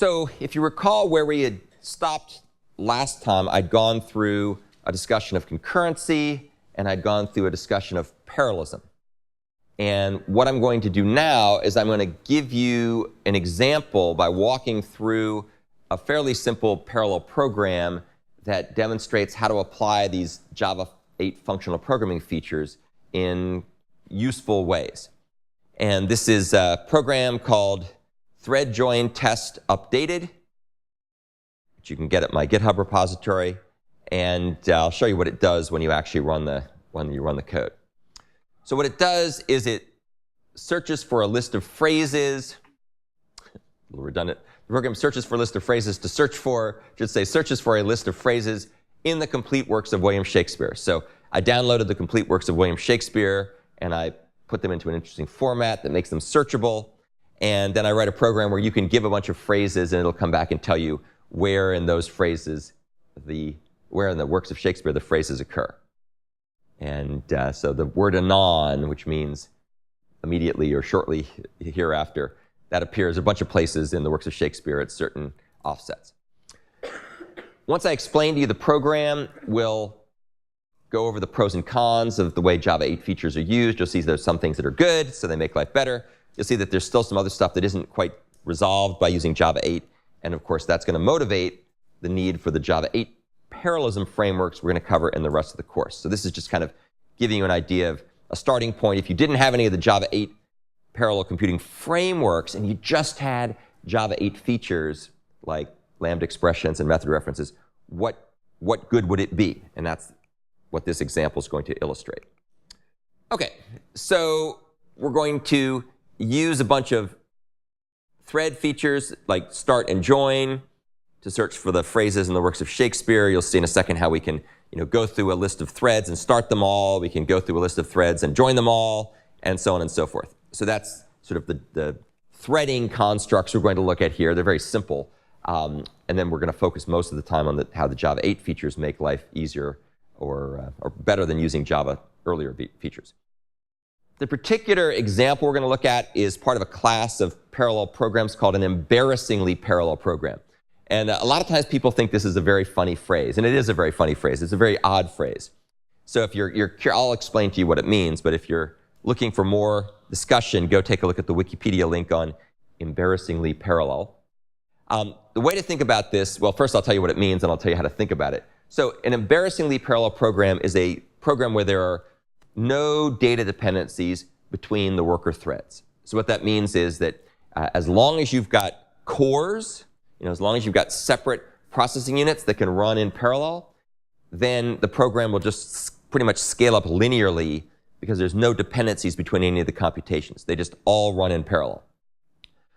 So if you recall where we had stopped last time, I'd gone through a discussion of concurrency, and I'd gone through a discussion of parallelism. And what I'm going to do now is I'm going to give you an example by walking through a fairly simple parallel program that demonstrates how to apply these Java 8 functional programming features in useful ways. And this is a program called thread join test updated, which you can get at my GitHub repository. And I'll show you what it does when you actually run the code. So what it does is it searches for a list of phrases. A little redundant. The program searches for a list of phrases to search for, searches for a list of phrases in the complete works of William Shakespeare. So I downloaded the complete works of William Shakespeare, and I put them into an interesting format that makes them searchable. And then I write a program where you can give a bunch of phrases, and it'll come back and tell you where in those phrases, where in the works of Shakespeare the phrases occur. And so the word anon, which means immediately or shortly hereafter, that appears a bunch of places in the works of Shakespeare at certain offsets. Once I explain to you the program, we'll go over the pros and cons of the way Java 8 features are used. You'll see there's some things that are good, so they make life better. You'll see that there's still some other stuff that isn't quite resolved by using Java 8. And of course, that's going to motivate the need for the Java 8 parallelism frameworks we're going to cover in the rest of the course. So this is just kind of giving you an idea of a starting point. If you didn't have any of the Java 8 parallel computing frameworks and you just had Java 8 features like lambda expressions and method references, what good would it be? And that's what this example is going to illustrate. OK, so we're going to use a bunch of thread features like start and join to search for the phrases in the works of Shakespeare. You'll see in a second how we can go through a list of threads and start them all. We can go through a list of threads and join them all, and so on and so forth. So that's sort of the threading constructs we're going to look at here. They're very simple. And then we're going to focus most of the time on how the Java 8 features make life easier or better than using Java earlier features. The particular example we're going to look at is part of a class of parallel programs called an embarrassingly parallel program. And a lot of times people think this is a very funny phrase, and it is a very funny phrase. It's a very odd phrase. So if I'll explain to you what it means, but if you're looking for more discussion, go take a look at the Wikipedia link on embarrassingly parallel. The way to think about this, well, first I'll tell you what it means, and I'll tell you how to think about it. So an embarrassingly parallel program is a program where there are no data dependencies between the worker threads. So what that means is that as long as you've got cores, as long as you've got separate processing units that can run in parallel, then the program will just pretty much scale up linearly because there's no dependencies between any of the computations. They just all run in parallel.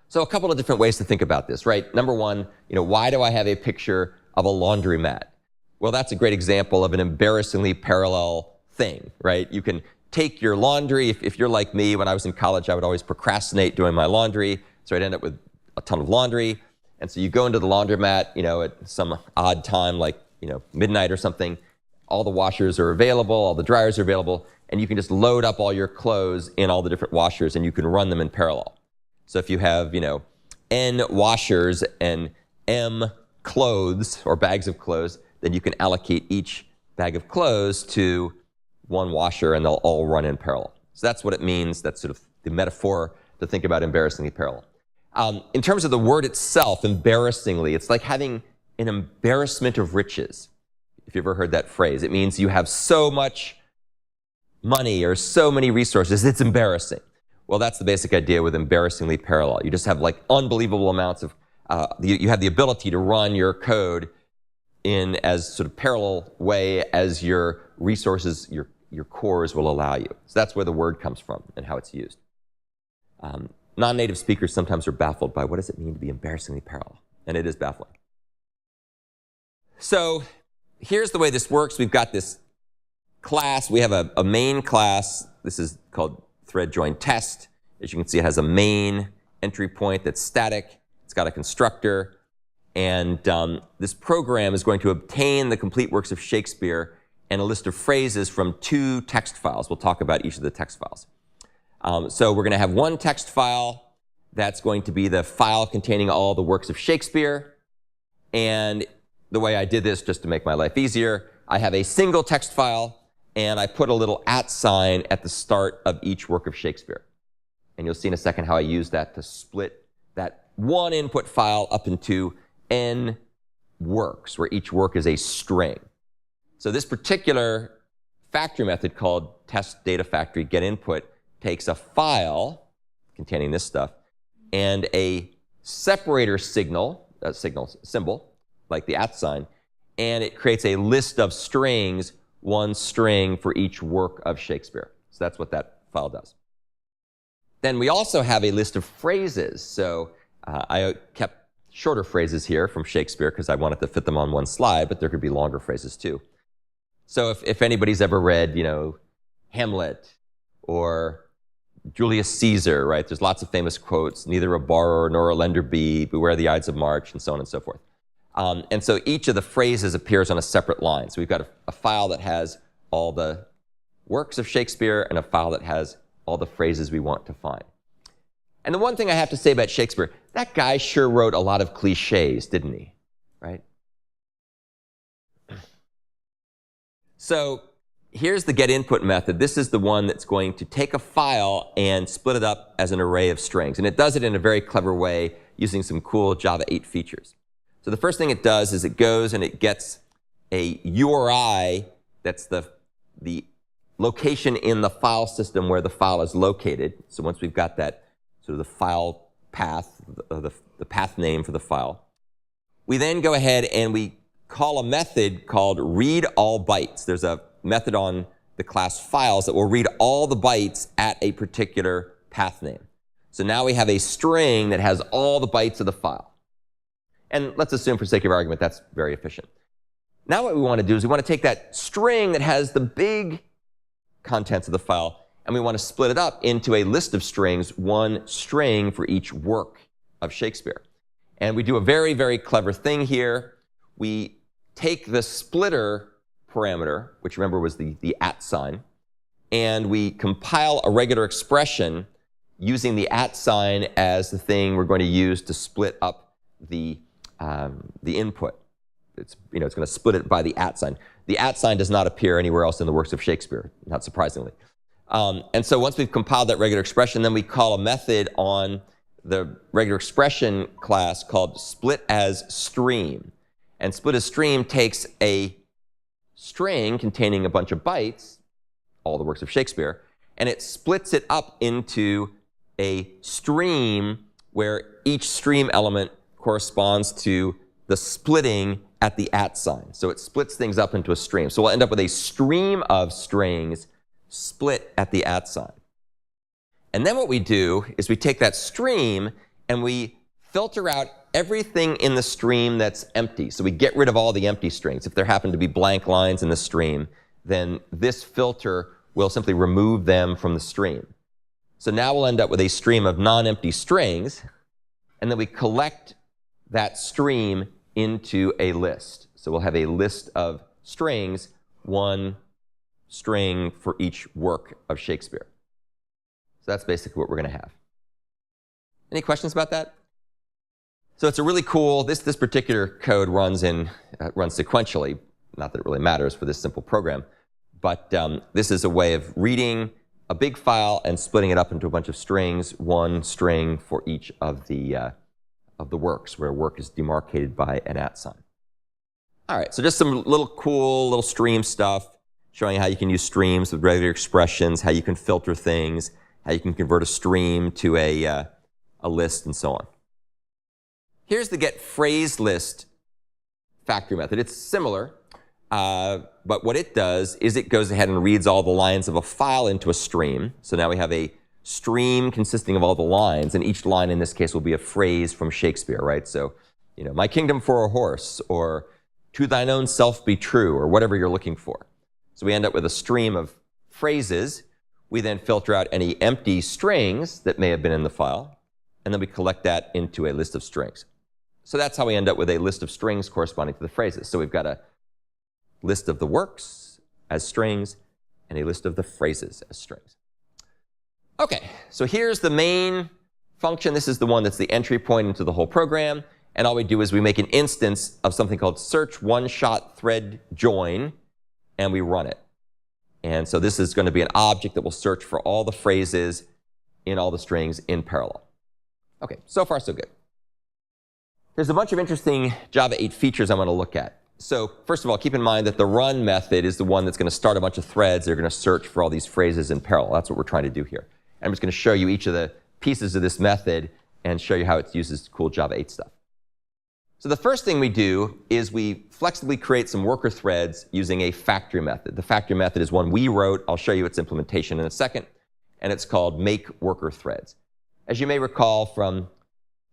So a couple of different ways to think about this, right? Number one, why do I have a picture of a laundromat? Well, that's a great example of an embarrassingly parallel thing, right? You can take your laundry. If you're like me, when I was in college, I would always procrastinate doing my laundry, so I'd end up with a ton of laundry. And so you go into the laundromat, at some odd time, like midnight or something. All the washers are available, all the dryers are available, and you can just load up all your clothes in all the different washers, and you can run them in parallel. So if you have, N washers and M clothes or bags of clothes, then you can allocate each bag of clothes to one washer, and they'll all run in parallel. So that's what it means. That's sort of the metaphor to think about embarrassingly parallel. In terms of the word itself, embarrassingly, it's like having an embarrassment of riches. If you've ever heard that phrase, it means you have so much money or so many resources, it's embarrassing. Well, that's the basic idea with embarrassingly parallel. You just have like unbelievable amounts of, you have the ability to run your code in as sort of parallel way as your resources, your cores will allow you. So that's where the word comes from and how it's used. Non-native speakers sometimes are baffled by what does it mean to be embarrassingly parallel, and it is baffling. So here's the way this works. We've got this class. We have a main class. This is called thread join test. As you can see, it has a main entry point that's static. It's got a constructor. And this program is going to obtain the complete works of Shakespeare and a list of phrases from 2 text files. We'll talk about each of the text files. So we're going to have one text file That's going to be the file containing all the works of Shakespeare. And the way I did this, just to make my life easier, I have a single text file, and I put a little @ sign at the start of each work of Shakespeare. And you'll see in a second how I use that to split that one input file up into n works, where each work is a string. So this particular factory method called test data factory GetInput takes a file containing this stuff and a separator signal, symbol, like the @ sign, and it creates a list of strings, one string for each work of Shakespeare. So that's what that file does. Then we also have a list of phrases. So I kept shorter phrases here from Shakespeare because I wanted to fit them on one slide, but there could be longer phrases too. So if anybody's ever read, Hamlet or Julius Caesar, right? There's lots of famous quotes, neither a borrower nor a lender be, beware the Ides of March, and so on and so forth. And so each of the phrases appears on a separate line. So we've got a file that has all the works of Shakespeare and a file that has all the phrases we want to find. And the one thing I have to say about Shakespeare, that guy sure wrote a lot of cliches, didn't he? Right? So here's the GetInput method. This is the one that's going to take a file and split it up as an array of strings. And it does it in a very clever way using some cool Java 8 features. So the first thing it does is it goes and it gets a URI that's the location in the file system where the file is located. So once we've got that sort of the file path, the path name for the file, we then go ahead and we call a method called readAllBytes. There's a method on the class files that will read all the bytes at a particular path name. So now we have a string that has all the bytes of the file. And let's assume, for sake of argument, that's very efficient. Now what we want to do is we want to take that string that has the big contents of the file, and we want to split it up into a list of strings, one string for each work of Shakespeare. And we do a very, very clever thing here. We take the splitter parameter, which remember was the @ sign, and we compile a regular expression using the @ sign as the thing we're going to use to split up the input. It's going to split it by the @ sign. The @ sign does not appear anywhere else in the works of Shakespeare, not surprisingly. And so once we've compiled that regular expression, then we call a method on the regular expression class called split_as_stream. And split_as_stream takes a string containing a bunch of bytes, all the works of Shakespeare, and it splits it up into a stream where each stream element corresponds to the splitting at the @ sign. So it splits things up into a stream. So we'll end up with a stream of strings split at the @ sign. And then what we do is we take that stream and we filter out everything in the stream that's empty. So we get rid of all the empty strings. If there happen to be blank lines in the stream, then this filter will simply remove them from the stream. So now we'll end up with a stream of non-empty strings, and then we collect that stream into a list. So we'll have a list of strings, one string for each work of Shakespeare. So that's basically what we're going to have. Any questions about that? So it's a really cool, this particular code runs sequentially. Not that it really matters for this simple program, but this is a way of reading a big file and splitting it up into a bunch of strings, one string for each of the works, where work is demarcated by an @ sign. All right, so just some cool little stream stuff, showing how you can use streams with regular expressions, how you can filter things, how you can convert a stream to a list, and so on. Here's the getPhraseList factory method. It's similar, but what it does is it goes ahead and reads all the lines of a file into a stream. So now we have a stream consisting of all the lines, and each line in this case will be a phrase from Shakespeare, right? So, my kingdom for a horse, or to thine own self be true, or whatever you're looking for. So we end up with a stream of phrases. We then filter out any empty strings that may have been in the file, and then we collect that into a list of strings. So that's how we end up with a list of strings corresponding to the phrases. So we've got a list of the works as strings and a list of the phrases as strings. Okay, so here's the main function. This is the one that's the entry point into the whole program. And all we do is we make an instance of something called search one-shot thread join, and we run it. And so this is going to be an object that will search for all the phrases in all the strings in parallel. OK, so far so good. There's a bunch of interesting Java 8 features I want to look at. So first of all, keep in mind that the run method is the one that's going to start a bunch of threads that are going to search for all these phrases in parallel. That's what we're trying to do here. And I'm just going to show you each of the pieces of this method and show you how it uses cool Java 8 stuff. So the first thing we do is we flexibly create some worker threads using a factory method. The factory method is one we wrote. I'll show you its implementation in a second. And it's called make worker threads. As you may recall from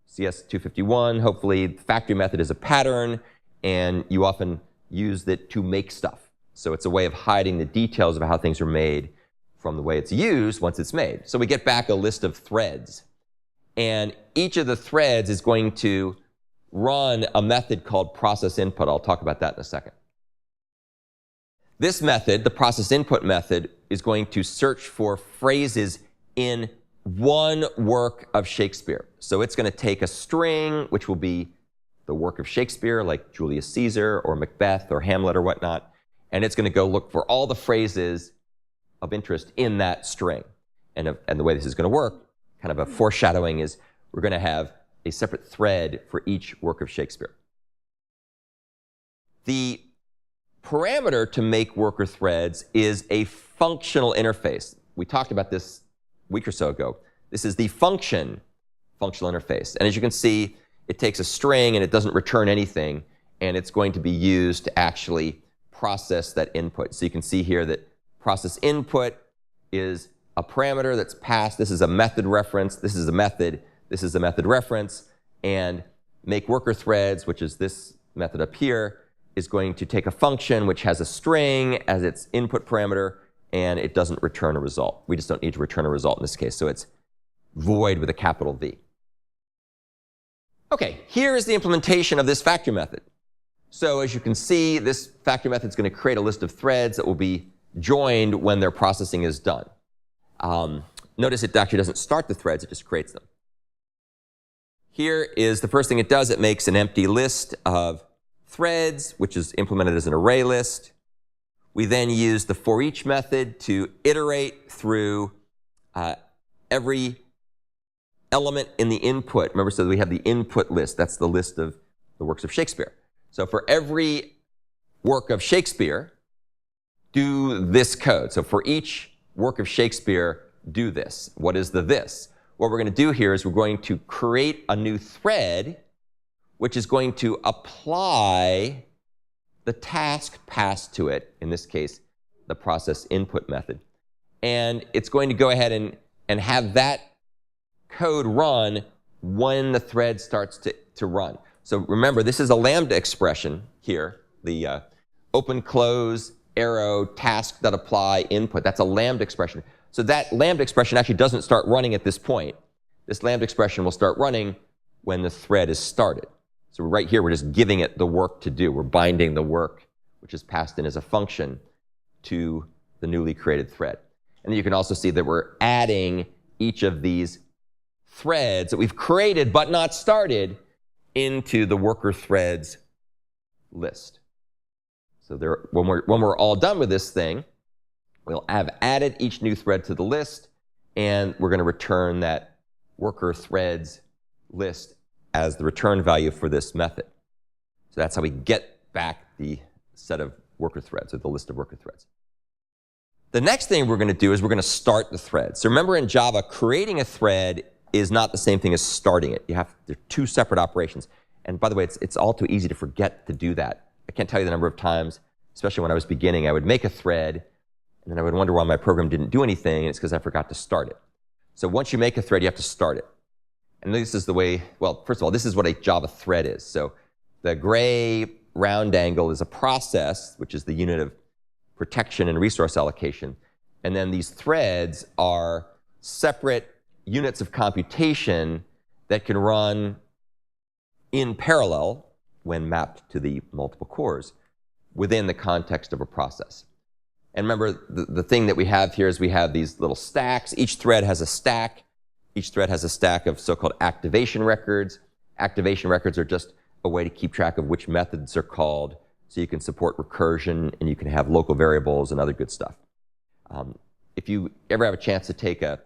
CS 251, hopefully, the factory method is a pattern, and you often use it to make stuff. So it's a way of hiding the details of how things are made from the way it's used once it's made. So we get back a list of threads. And each of the threads is going to run a method called process input. I'll talk about that in a second. This method, the process input method, is going to search for phrases in one work of Shakespeare. So it's going to take a string, which will be the work of Shakespeare, like Julius Caesar or Macbeth or Hamlet or whatnot, and it's going to go look for all the phrases of interest in that string. And the way this is going to work, kind of a foreshadowing, is we're going to have a separate thread for each work of Shakespeare. The parameter to make worker threads is a functional interface. We talked about this a week or so ago. This is the functional interface. And as you can see, it takes a string and it doesn't return anything. And it's going to be used to actually process that input. So you can see here that process input is a parameter that's passed. This is a method reference. This is a method. This is a method reference. And make worker threads, which is this method up here, is going to take a function which has a string as its input parameter, and it doesn't return a result. We just don't need to return a result in this case. So it's void with a capital V. OK, here is the implementation of this factory method. So as you can see, this factory method is going to create a list of threads that will be joined when their processing is done. Notice it actually doesn't start the threads, it just creates them. Here is the first thing it does. It makes an empty list of threads, which is implemented as an array list. We then use the ForEach method to iterate through every element in the input. Remember, so we have the input list. That's the list of the works of Shakespeare. So for every work of Shakespeare, do this code. So for each work of Shakespeare, do this. What is the this? What we're going to do here is we're going to create a new thread, which is going to apply the task passed to it, in this case, the process input method. And it's going to go ahead and have that code run when the thread starts to run. So remember, this is a lambda expression here, the open, close, arrow, task.apply, input. That's a lambda expression. So that lambda expression actually doesn't start running at this point. This lambda expression will start running when the thread is started. So right here, we're just giving it the work to do. We're binding the work, which is passed in as a function, to the newly created thread. And then you can also see that we're adding each of these threads that we've created but not started into the worker threads list. So when we're all done with this thing, we'll have added each new thread to the list, and we're going to return that worker threads list as the return value for this method. So that's how we get back the set of worker threads, or the list of worker threads. The next thing we're going to do is we're going to start the thread. So remember, in Java, creating a thread is not the same thing as starting it. They're two separate operations. And by the way, it's all too easy to forget to do that. I can't tell you the number of times, especially when I was beginning, I would make a thread, and then I would wonder why my program didn't do anything, and it's because I forgot to start it. So once you make a thread, you have to start it. And this is the way, well, first of all, this is what a Java thread is. So the gray round angle is a process, which is the unit of protection and resource allocation. And then these threads are separate units of computation that can run in parallel when mapped to the multiple cores within the context of a process. And remember, the thing that we have here is we have these little stacks. Each thread has a stack Each thread has a stack of so-called activation records. Activation records are just a way to keep track of which methods are called, so you can support recursion and you can have local variables and other good stuff. If you ever have a chance to take a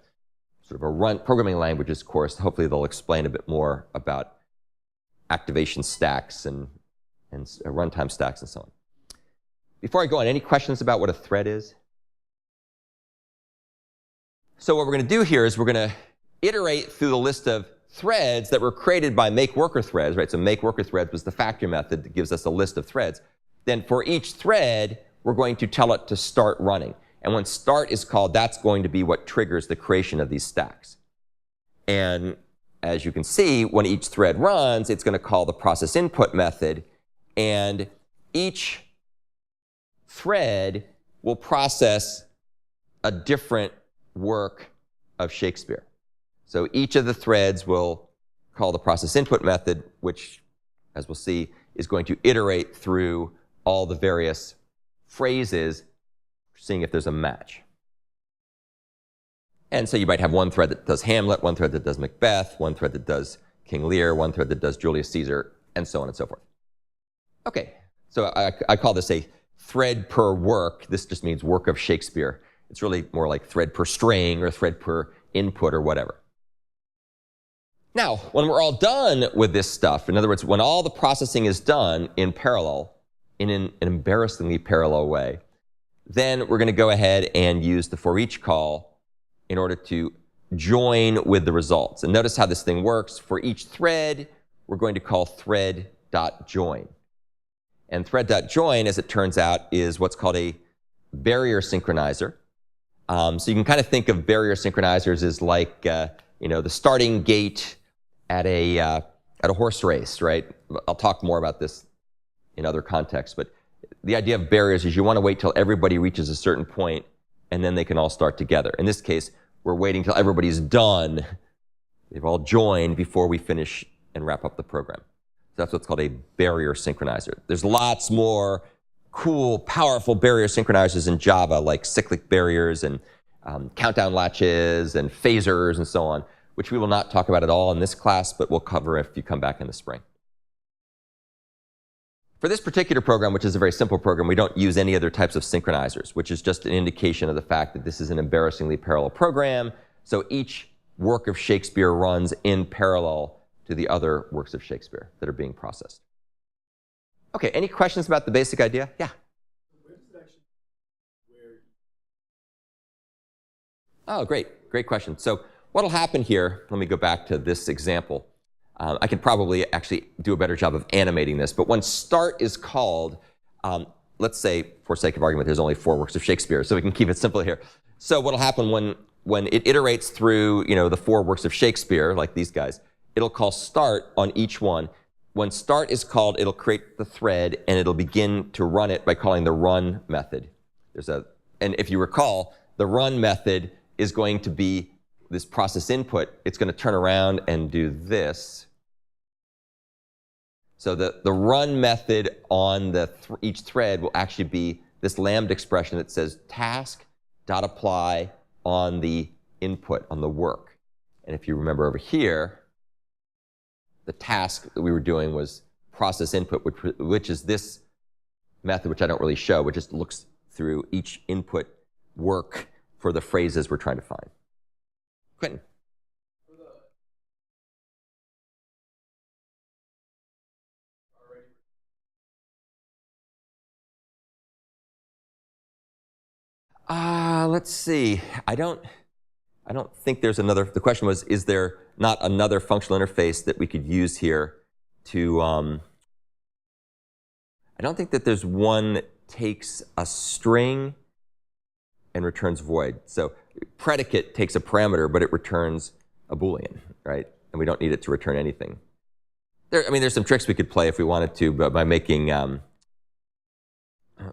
sort of a programming languages course, hopefully they'll explain a bit more about activation stacks and runtime stacks and so on. Before I go on, any questions about what a thread is? So what we're going to do here is we're going to iterate through the list of threads that were created by make worker threads, right? So make worker threads was the factory method that gives us a list of threads. Then for each thread, we're going to tell it to start running. And when start is called, that's going to be what triggers the creation of these stacks. And as you can see, when each thread runs, it's going to call the process input method. And each thread will process a different work of Shakespeare. So each of the threads will call the process input method, which, as we'll see, is going to iterate through all the various phrases, seeing if there's a match. And so you might have one thread that does Hamlet, one thread that does Macbeth, one thread that does King Lear, one thread that does Julius Caesar, and so on and so forth. OK, so I call this a thread per work. This just means work of Shakespeare. It's really more like thread per string or thread per input or whatever. Now, when we're all done with this stuff, in other words, when all the processing is done in parallel, in an embarrassingly parallel way, then we're going to go ahead and use the ForEach call in order to join with the results. And notice how this thing works. For each thread, we're going to call thread.join. And thread.join, as it turns out, is what's called a barrier synchronizer. So you can kind of think of barrier synchronizers as like the starting gate at a horse race, right? I'll talk more about this in other contexts, but the idea of barriers is you want to wait till everybody reaches a certain point, and then they can all start together. In this case, we're waiting till everybody's done. They've all joined before we finish and wrap up the program. So that's what's called a barrier synchronizer. There's lots more cool, powerful barrier synchronizers in Java, like cyclic barriers and countdown latches and phasers and so on, which we will not talk about at all in this class, but we'll cover if you come back in the spring. For this particular program, which is a very simple program, we don't use any other types of synchronizers, which is just an indication of the fact that this is an embarrassingly parallel program. So each work of Shakespeare runs in parallel to the other works of Shakespeare that are being processed. OK, any questions about the basic idea? Yeah? Oh, great. Great question. So what will happen here, let me go back to this example. I could probably actually do a better job of animating this. But when start is called, let's say, for sake of argument, there's only 4 works of Shakespeare, so we can keep it simple here. So what will happen when it iterates through the 4 works of Shakespeare, like these guys, it'll call start on each one. When start is called, it'll create the thread, and it'll begin to run it by calling the run method. And if you recall, the run method is going to be this process input. It's going to turn around and do this. So the run method on each thread will actually be this lambda expression that says task.apply on the input, on the work. And if you remember over here, the task that we were doing was process input, which is this method, which I don't really show, which just looks through each input work for the phrases we're trying to find. Quentin. Let's see. I don't think there's another. The question was, is there not another functional interface that we could use here to? I don't think that there's one that takes a string and returns void. So predicate takes a parameter, but it returns a Boolean, right? And we don't need it to return anything. There's some tricks we could play if we wanted to, but by making,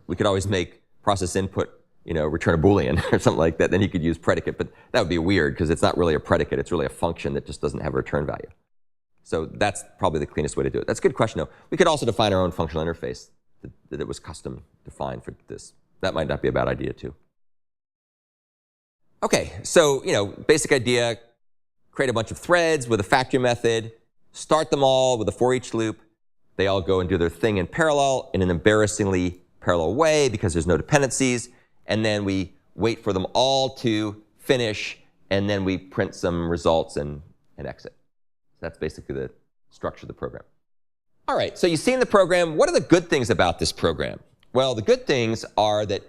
we could always make process input, return a Boolean or something like that. Then you could use predicate, but that would be weird because it's not really a predicate. It's really a function that just doesn't have a return value. So that's probably the cleanest way to do it. That's a good question, though. We could also define our own functional interface that it was custom defined for this. That might not be a bad idea, too. OK, so basic idea, create a bunch of threads with a factory method, start them all with a for each loop. They all go and do their thing in parallel in an embarrassingly parallel way because there's no dependencies. And then we wait for them all to finish, and then we print some results and exit. So that's basically the structure of the program. All right, so you've seen the program. What are the good things about this program? Well, the good things are that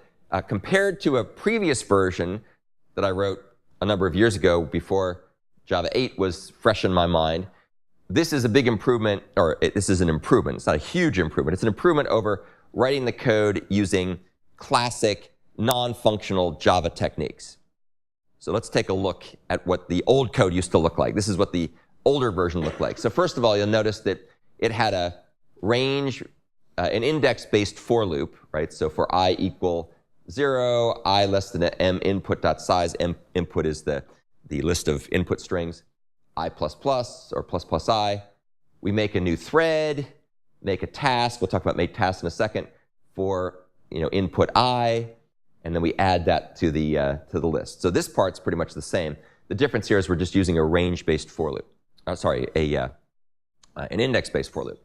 compared to a previous version that I wrote a number of years ago before Java 8 was fresh in my mind, this is a big improvement, or this is an improvement. It's not a huge improvement. It's an improvement over writing the code using classic non-functional Java techniques. So let's take a look at what the old code used to look like. This is what the older version looked like. So first of all, you'll notice that it had a range, an index-based for loop, right? So for I equal 0, I less than m input.size. M input is the list of input strings. I plus plus or plus plus I. We make a new thread, make a task. We'll talk about make tasks in a second for input I, and then we add that to the list. So this part's pretty much the same. The difference here is we're just using a range-based for loop. An index-based for loop.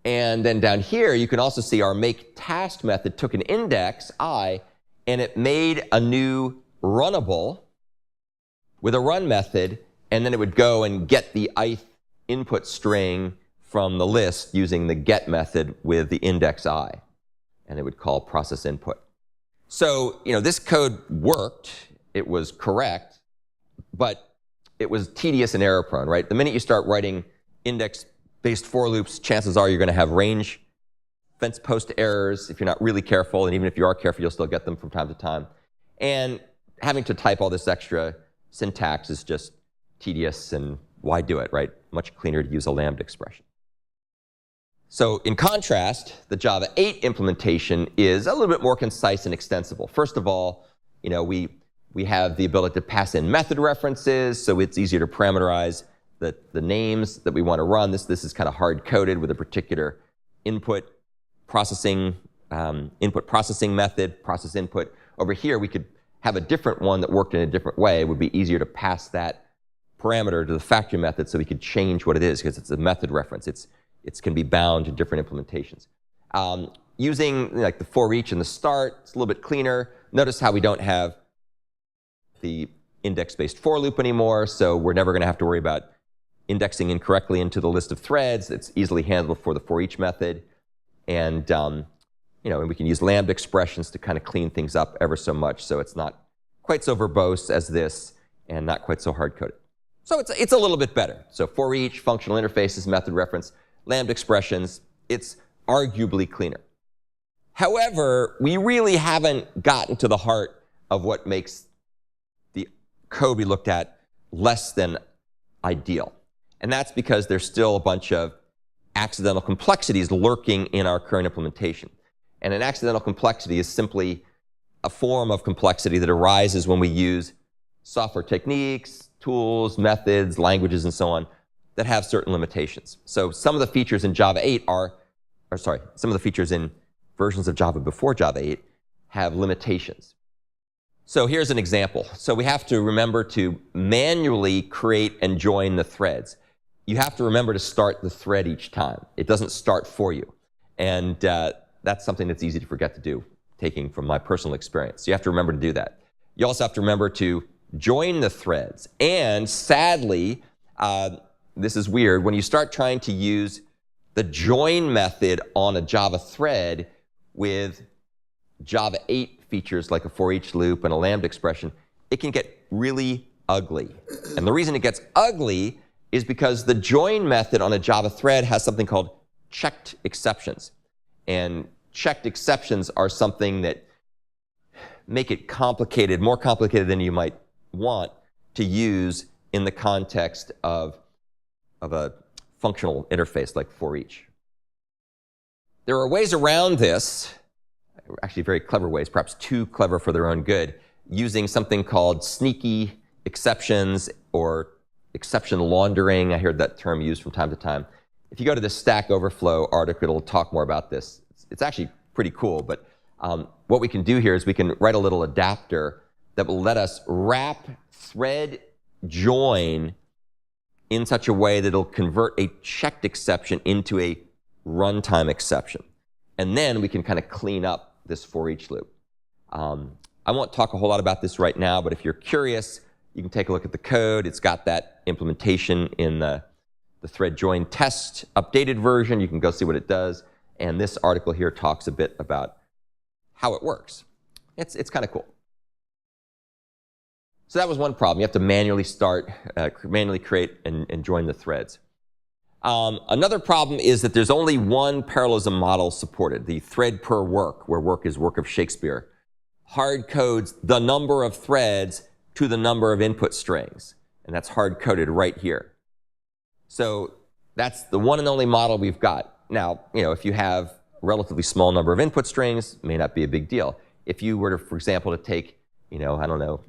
And then down here, you can also see our make task method took an index, I, and it made a new runnable with a run method, and then it would go and get the ith input string from the list using the get method with the index I, and it would call process input. So, this code worked, it was correct, but it was tedious and error prone, right? The minute you start writing index-based for loops, chances are you're going to have range fence post errors if you're not really careful, and even if you are careful, you'll still get them from time to time. And having to type all this extra syntax is just tedious, and why do it, right? Much cleaner to use a lambda expression. So in contrast, the Java 8 implementation is a little bit more concise and extensible. First of all, we have the ability to pass in method references, so it's easier to parameterize the names that we want to run. This is kind of hard-coded with a particular input processing method, process input. Over here, we could have a different one that worked in a different way. It would be easier to pass that parameter to the factory method so we could change what it is because it's a method reference. It can be bound to different implementations. Using like the for each in the start, it's a little bit cleaner. Notice how we don't have the index-based for loop anymore, so we're never going to have to worry about indexing incorrectly into the list of threads. It's easily handled for the for each method. And and we can use lambda expressions to kind of clean things up ever so much, so it's not quite so verbose as this and not quite so hard-coded. So it's a little bit better. So for each, functional interfaces, method reference, lambda expressions, it's arguably cleaner. However, we really haven't gotten to the heart of what makes the code we looked at less than ideal. And that's because there's still a bunch of accidental complexities lurking in our current implementation. And an accidental complexity is simply a form of complexity that arises when we use software techniques, tools, methods, languages, and so on that have certain limitations. So some of the features in Java 8 some of the features in versions of Java before Java 8 have limitations. So here's an example. So we have to remember to manually create and join the threads. You have to remember to start the thread each time. It doesn't start for you. And that's something that's easy to forget to do, taking from my personal experience. So you have to remember to do that. You also have to remember to join the threads. And sadly, this is weird, when you start trying to use the join method on a Java thread with Java 8 features like a for each loop and a lambda expression, it can get really ugly. And the reason it gets ugly is because the join method on a Java thread has something called checked exceptions. And checked exceptions are something that make it complicated, more complicated than you might want to use in the context of a functional interface like for each. There are ways around this, actually very clever ways, perhaps too clever for their own good, using something called sneaky exceptions or exception laundering. I heard that term used from time to time. If you go to the Stack Overflow article, it'll talk more about this. It's actually pretty cool, but what we can do here is we can write a little adapter that will let us wrap thread join in such a way that it'll convert a checked exception into a runtime exception. And then we can kind of clean up this for each loop. I won't talk a whole lot about this right now, but if you're curious, you can take a look at the code. It's got that implementation in the thread join test updated version. You can go see what it does. And this article here talks a bit about how it works. It's kind of cool. So that was one problem. You have to manually manually create and join the threads. Another problem is that there's only one parallelism model supported, the thread per work, where work is work of Shakespeare. Hard codes the number of threads to the number of input strings. And that's hard coded right here. So that's the one and only model we've got. Now, if you have a relatively small number of input strings, it may not be a big deal. If you were to, for example, to take, I don't know,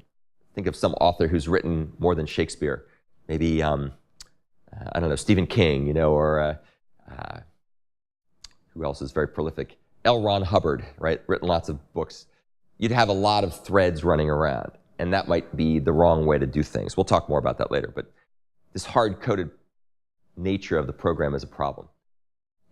think of some author who's written more than Shakespeare. Maybe, I don't know, Stephen King, or who else is very prolific? L. Ron Hubbard, right? Written lots of books. You'd have a lot of threads running around, and that might be the wrong way to do things. We'll talk more about that later, but this hard-coded nature of the program is a problem.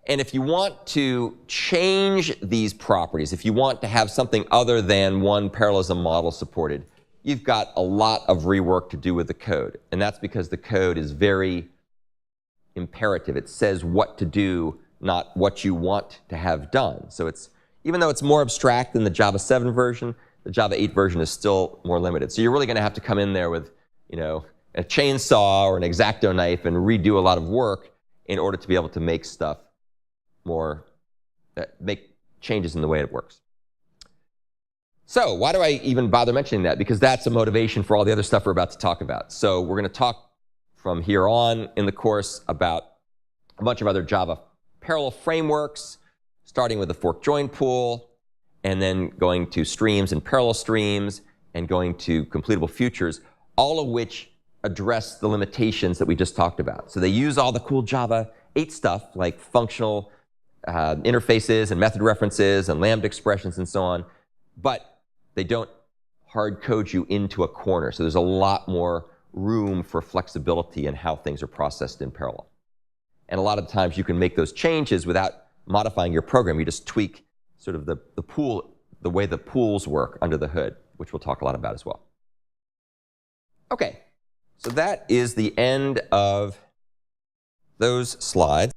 And if you want to change these properties, if you want to have something other than one parallelism model supported, you've got a lot of rework to do with the code. And that's because the code is very imperative. It says what to do, not what you want to have done. So even though it's more abstract than the Java 7 version, the Java 8 version is still more limited. So you're really going to have to come in there with, a chainsaw or an X-Acto knife and redo a lot of work in order to be able to make stuff make changes in the way it works. So why do I even bother mentioning that? Because that's a motivation for all the other stuff we're about to talk about. So we're going to talk from here on in the course about a bunch of other Java parallel frameworks, starting with the fork join pool, and then going to streams and parallel streams, and going to completable futures, all of which address the limitations that we just talked about. So they use all the cool Java 8 stuff, like functional interfaces and method references and lambda expressions and so on, but they don't hard code you into a corner. So there's a lot more room for flexibility in how things are processed in parallel. And a lot of times you can make those changes without modifying your program. You just tweak sort of the way the pools work under the hood, which we'll talk a lot about as well. Okay, so that is the end of those slides.